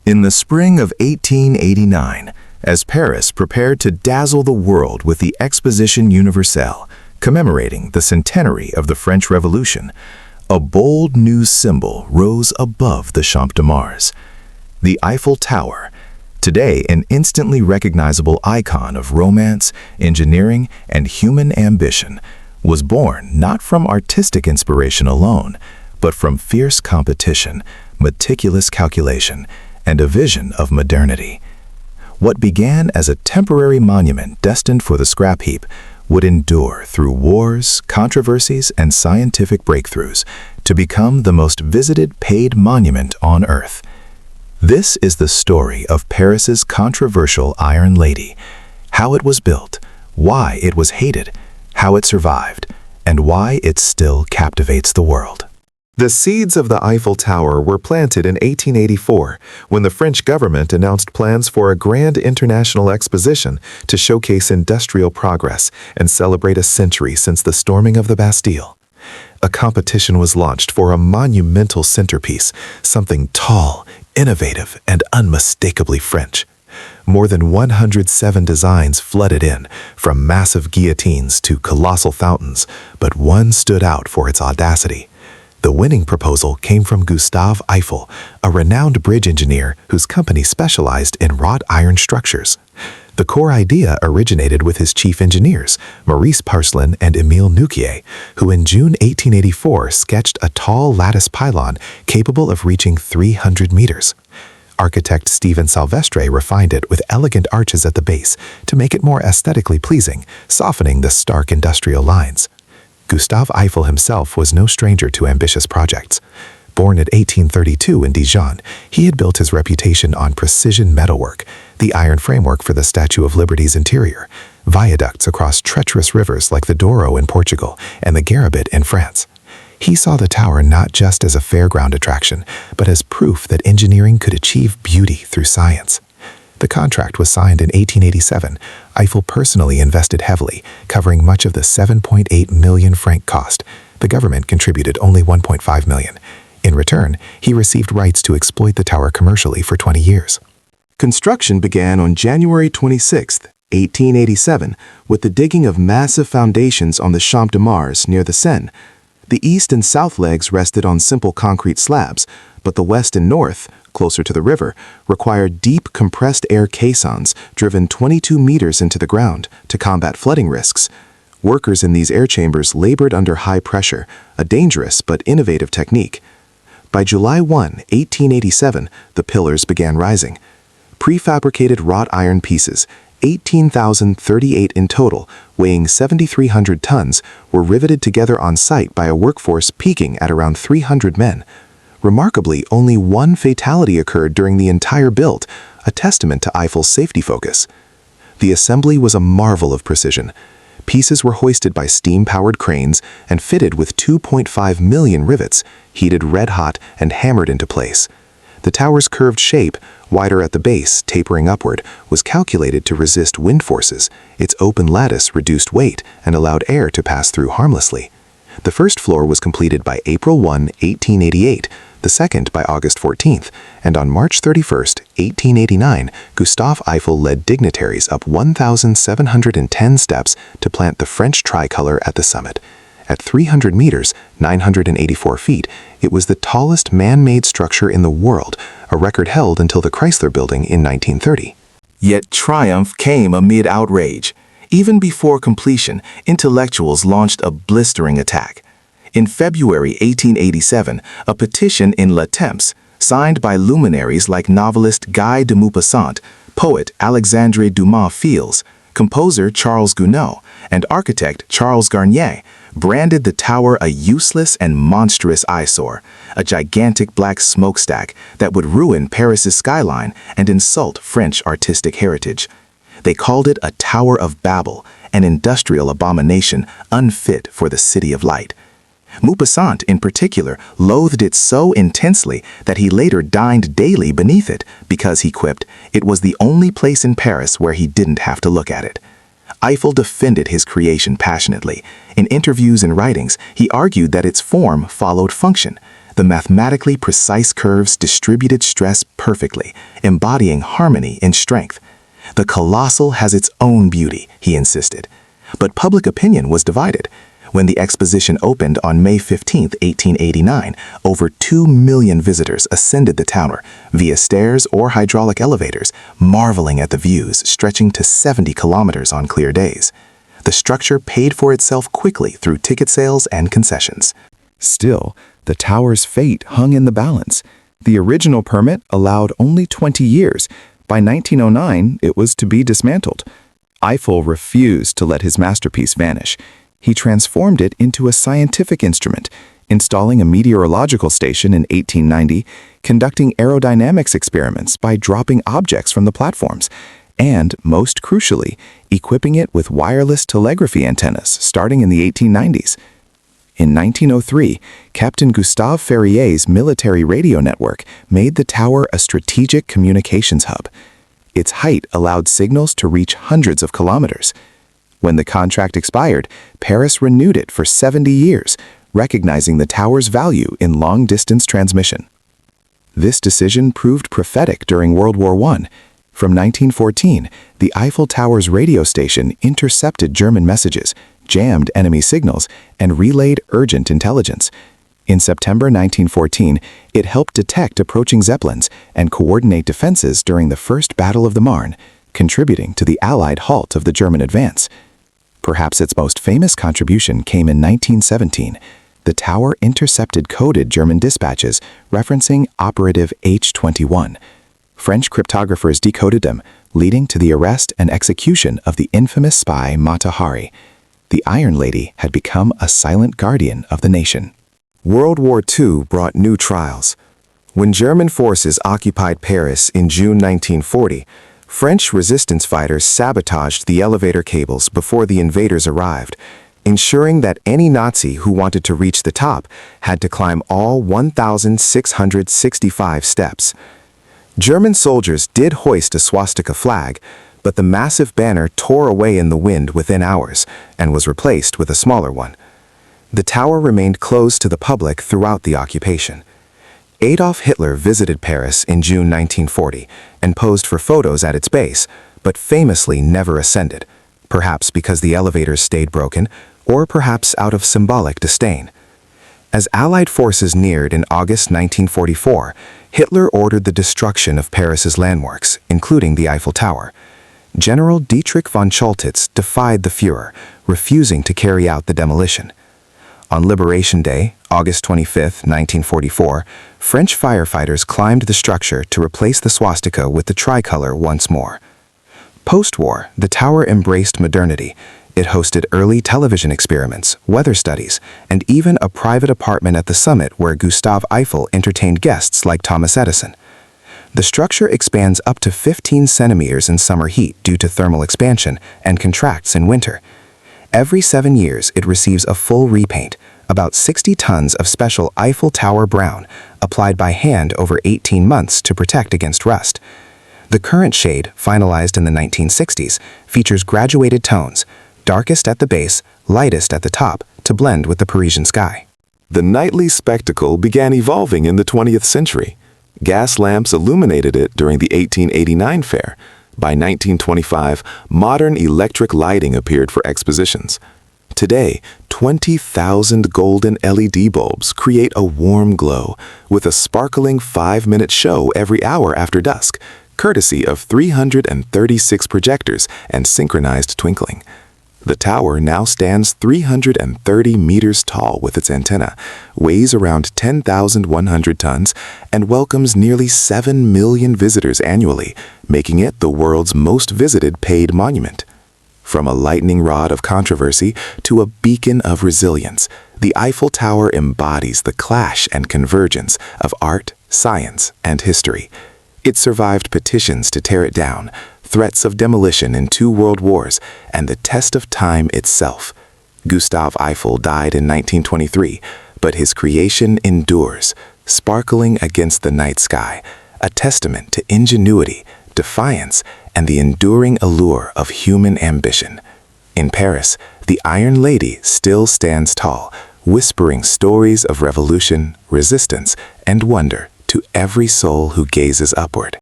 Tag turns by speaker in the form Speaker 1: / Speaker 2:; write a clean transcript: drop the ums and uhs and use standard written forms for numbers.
Speaker 1: In the spring of 1889, as Paris prepared to dazzle the world with the Exposition Universelle, commemorating the centenary of the French Revolution, a bold new symbol rose above the Champ de Mars. The Eiffel Tower, today an instantly recognizable icon of romance, engineering, and human ambition, was born not from artistic inspiration alone, but from fierce competition, meticulous calculation, and a vision of modernity. What began as a temporary monument destined for the scrap heap would endure through wars, controversies, and scientific breakthroughs to become the most visited paid monument on Earth. This is the story of Paris's controversial Iron Lady, how it was built, why it was hated, how it survived, and why it still captivates the world.
Speaker 2: The seeds of the Eiffel Tower were planted in 1884 when the French government announced plans for a grand international exposition to showcase industrial progress and celebrate a century since the storming of the Bastille. A competition was launched for a monumental centerpiece, something tall, innovative, and unmistakably French. More than 107 designs flooded in, from massive guillotines to colossal fountains, but one stood out for its audacity. The winning proposal came from Gustave Eiffel, a renowned bridge engineer whose company specialized in wrought iron structures. The core idea originated with his chief engineers, Maurice Parcelin and Émile Nouquier, who in June 1884 sketched a tall lattice pylon capable of reaching 300 meters. Architect Stephen Salvestre refined it with elegant arches at the base to make it more aesthetically pleasing, softening the stark industrial lines. Gustave Eiffel himself was no stranger to ambitious projects. Born at 1832 in Dijon, he had built his reputation on precision metalwork, the iron framework for the Statue of Liberty's interior, viaducts across treacherous rivers like the Douro in Portugal and the Garabit in France. He saw the tower not just as a fairground attraction, but as proof that engineering could achieve beauty through science. The contract was signed in 1887. Eiffel personally invested heavily, covering much of the 7.8 million franc cost. The government contributed only 1.5 million. In return, he received rights to exploit the tower commercially for 20 years.
Speaker 3: Construction began on January 26, 1887, with the digging of massive foundations on the Champ de Mars near the Seine. The east and south legs rested on simple concrete slabs, but the west and north, closer to the river, required deep compressed air caissons driven 22 meters into the ground to combat flooding risks. Workers in these air chambers labored under high pressure, a dangerous but innovative technique. By July 1, 1887, the pillars began rising. Prefabricated wrought iron pieces, 18,038 in total, weighing 7,300 tons, were riveted together on site by a workforce peaking at around 300 men. Remarkably, only one fatality occurred during the entire build, a testament to Eiffel's safety focus. The assembly was a marvel of precision. Pieces were hoisted by steam-powered cranes and fitted with 2.5 million rivets, heated red-hot and hammered into place. The tower's curved shape, wider at the base, tapering upward, was calculated to resist wind forces. Its open lattice reduced weight and allowed air to pass through harmlessly. The first floor was completed by April 1, 1888, the second by August 14th, and on March 31, 1889, Gustave Eiffel led dignitaries up 1,710 steps to plant the French tricolor at the summit. At 300 meters, 984 feet, it was the tallest man-made structure in the world, a record held until the Chrysler Building in 1930.
Speaker 1: Yet triumph came amid outrage. Even before completion, intellectuals launched a blistering attack. In February 1887, a petition in Le Temps, signed by luminaries like novelist Guy de Maupassant, poet Alexandre Dumas Fils, composer Charles Gounod, and architect Charles Garnier, branded the tower a useless and monstrous eyesore, a gigantic black smokestack that would ruin Paris's skyline and insult French artistic heritage. They called it a Tower of Babel, an industrial abomination unfit for the City of Light. Maupassant, in particular, loathed it so intensely that he later dined daily beneath it because, he quipped, it was the only place in Paris where he didn't have to look at it. Eiffel defended his creation passionately. In interviews and writings, he argued that its form followed function,
Speaker 3: The mathematically precise curves distributed stress perfectly, embodying harmony in strength. The colossal has its own beauty, he insisted. But public opinion was divided. When the exposition opened on May 15, 1889, over 2 million visitors ascended the tower via stairs or hydraulic elevators, marveling at the views stretching to 70 kilometers on clear days. The structure paid for itself quickly through ticket sales and concessions.
Speaker 1: Still, the tower's fate hung in the balance. The original permit allowed only 20 years. By 1909, it was to be dismantled. Eiffel refused to let his masterpiece vanish. He transformed it into a scientific instrument, installing a meteorological station in 1890, conducting aerodynamics experiments by dropping objects from the platforms, and, most crucially, equipping it with wireless telegraphy antennas starting in the 1890s. In 1903, Captain Gustave Ferrier's military radio network made the tower a strategic communications hub. Its height allowed signals to reach hundreds of kilometers. When the contract expired, Paris renewed it for 70 years, recognizing the tower's value in long-distance transmission. This decision proved prophetic during World War I. From 1914, the Eiffel Tower's radio station intercepted German messages, jammed enemy signals, and relayed urgent intelligence. In September 1914, it helped detect approaching Zeppelins and coordinate defenses during the First Battle of the Marne, contributing to the Allied halt of the German advance. Perhaps its most famous contribution came in 1917. The tower intercepted coded German dispatches referencing operative H-21. French cryptographers decoded them, leading to the arrest and execution of the infamous spy Mata Hari. The Iron Lady had become a silent guardian of the nation.
Speaker 2: World War II brought new trials. When German forces occupied Paris in June 1940, French resistance fighters sabotaged the elevator cables before the invaders arrived, ensuring that any Nazi who wanted to reach the top had to climb all 1,665 steps. German soldiers did hoist a swastika flag, but the massive banner tore away in the wind within hours and was replaced with a smaller one. The tower remained closed to the public throughout the occupation. Adolf Hitler visited Paris in June 1940 and posed for photos at its base, but famously never ascended, perhaps because the elevators stayed broken, or perhaps out of symbolic disdain. As Allied forces neared in August 1944, Hitler ordered the destruction of Paris's landmarks, including the Eiffel Tower. General Dietrich von Choltitz defied the Führer, refusing to carry out the demolition. On Liberation Day, August 25, 1944, French firefighters climbed the structure to replace the swastika with the tricolor once more. Post-war, the tower embraced modernity. It hosted early television experiments, weather studies, and even a private apartment at the summit where Gustave Eiffel entertained guests like Thomas Edison. The structure expands up to 15 centimeters in summer heat due to thermal expansion and contracts in winter. Every 7 years, it receives a full repaint, about 60 tons of special Eiffel Tower brown, applied by hand over 18 months to protect against rust. The current shade, finalized in the 1960s, features graduated tones, darkest at the base, lightest at the top, to blend with the Parisian sky.
Speaker 4: The nightly spectacle began evolving in the 20th century. Gas lamps illuminated it during the 1889 fair. By 1925, modern electric lighting appeared for expositions. Today, 20,000 golden LED bulbs create a warm glow, with a sparkling 5-minute show every hour after dusk, courtesy of 336 projectors and synchronized twinkling. The tower now stands 330 meters tall with its antenna, weighs around 10,100 tons, and welcomes nearly 7 million visitors annually, making it the world's most visited paid monument. From a lightning rod of controversy to a beacon of resilience, the Eiffel Tower embodies the clash and convergence of art, science, and history. It survived petitions to tear it down, threats of demolition in 2 world wars, and the test of time itself. Gustave Eiffel died in 1923, but his creation endures, sparkling against the night sky, a testament to ingenuity, defiance, and the enduring allure of human ambition. In Paris, the Iron Lady still stands tall, whispering stories of revolution, resistance, and wonder to every soul who gazes upward.